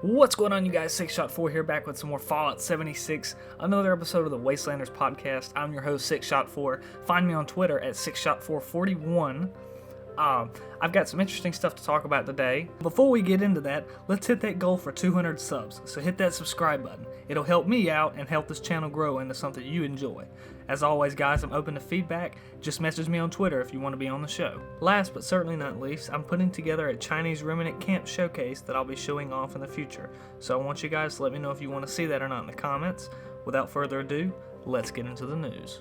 What's going on, you guys? 6Shot4 here, back with some more Fallout 76, another episode of the Wastelanders podcast. I'm your host, 6Shot4. Find me on Twitter at 6Shot441. I've got some interesting stuff to talk about today. Before we get into that, let's hit that goal for 200 subs, so hit that subscribe button. It'll help me out and help this channel grow into something you enjoy. As always, guys, I'm open to feedback. Just message me on Twitter if you want to be on the show. Last but certainly not least, I'm putting together a Chinese remnant camp showcase that I'll be showing off in the future. So I want you guys to let me know if you want to see that or not in the comments. Without further ado, let's get into the news.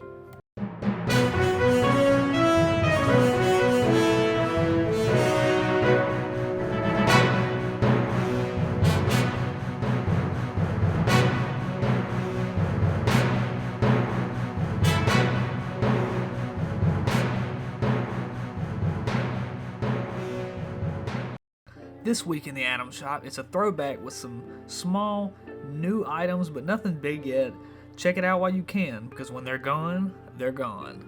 This week in the Atom Shop, it's a throwback with some small, new items, but nothing big yet. Check it out while you can, because when they're gone, they're gone.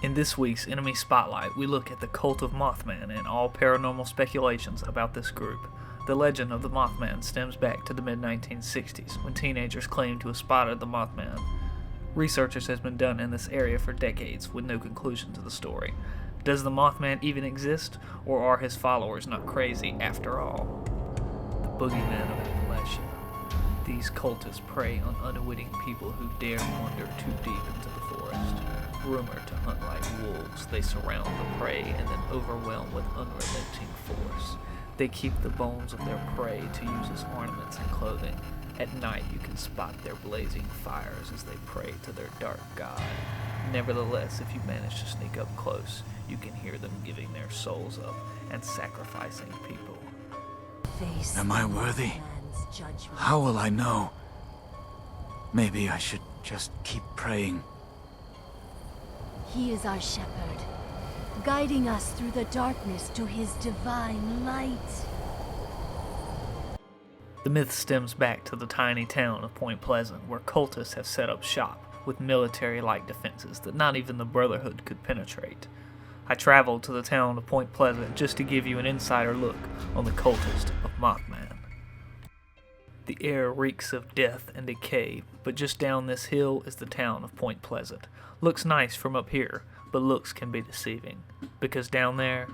In this week's Enemy Spotlight, we look at the cult of Mothman and all paranormal speculations about this group. The legend of the Mothman stems back to the mid-1960s, when teenagers claimed to have spotted the Mothman. Research has been done in this area for decades, with no conclusion to the story. Does the Mothman even exist, or are his followers not crazy after all? The boogeyman of Appalachia. These cultists prey on unwitting people who dare wander too deep into the forest. Rumored to hunt like wolves, they surround the prey and then overwhelm with unrelenting force. They keep the bones of their prey to use as ornaments and clothing. At night you can spot their blazing fires as they pray to their dark god. Nevertheless, if you manage to sneak up close, you can hear them giving their souls up and sacrificing people. Am I worthy? How will I know? Maybe I should just keep praying. He is our shepherd, guiding us through the darkness to his divine light. The myth stems back to the tiny town of Point Pleasant, where cultists have set up shop with military-like defenses that not even the Brotherhood could penetrate. I traveled to the town of Point Pleasant just to give you an insider look on the cultist of Mothman. The air reeks of death and decay, but just down this hill is the town of Point Pleasant. Looks nice from up here, but looks can be deceiving, because down there,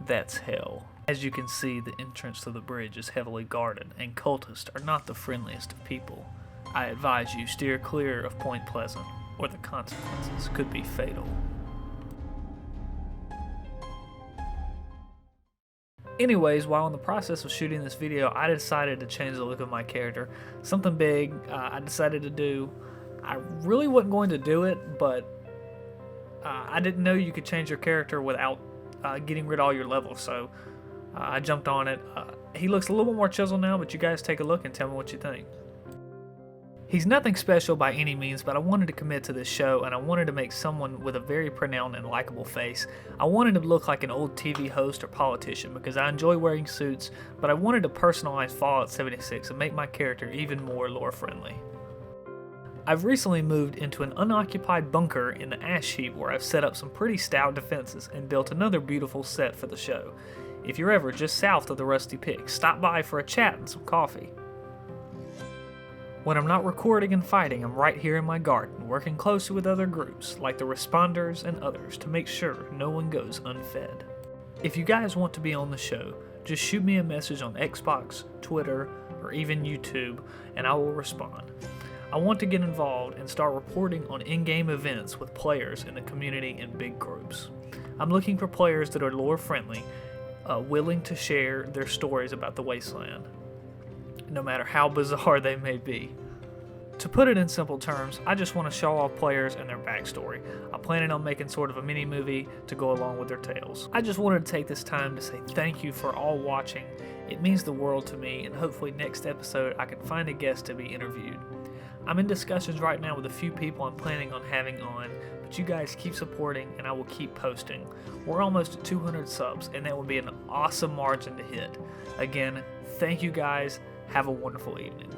that's hell. As you can see, the entrance to the bridge is heavily guarded, and cultists are not the friendliest of people. I advise you steer clear of Point Pleasant, or the consequences could be fatal. Anyways, while in the process of shooting this video, I decided to change the look of my character. Something big I decided to do. I really wasn't going to do it, but I didn't know you could change your character without getting rid of all your levels, so I jumped on it. He looks a little bit more chiseled now, but you guys take a look and tell me what you think. He's nothing special by any means, but I wanted to commit to this show, and I wanted to make someone with a very pronounced and likable face. I wanted to look like an old TV host or politician because I enjoy wearing suits, but I wanted to personalize Fallout 76 and make my character even more lore-friendly. I've recently moved into an unoccupied bunker in the ash heap where I've set up some pretty stout defenses and built another beautiful set for the show. If you're ever just south of the Rusty Pig, stop by for a chat and some coffee. When I'm not recording and fighting, I'm right here in my garden, working closely with other groups, like the Responders and others, to make sure no one goes unfed. If you guys want to be on the show, just shoot me a message on Xbox, Twitter, or even YouTube, and I will respond. I want to get involved and start reporting on in-game events with players in the community in big groups. I'm looking for players that are lore-friendly, willing to share their stories about the Wasteland, no matter how bizarre they may be. To put it in simple terms, I just want to show off players and their backstory. I'm planning on making sort of a mini movie to go along with their tales. I just wanted to take this time to say thank you for all watching. It means the world to me, and hopefully next episode I can find a guest to be interviewed. I'm in discussions right now with a few people I'm planning on having on, but you guys keep supporting and I will keep posting. We're almost at 200 subs, and that would be an awesome margin to hit. Again, thank you guys. Have a wonderful evening.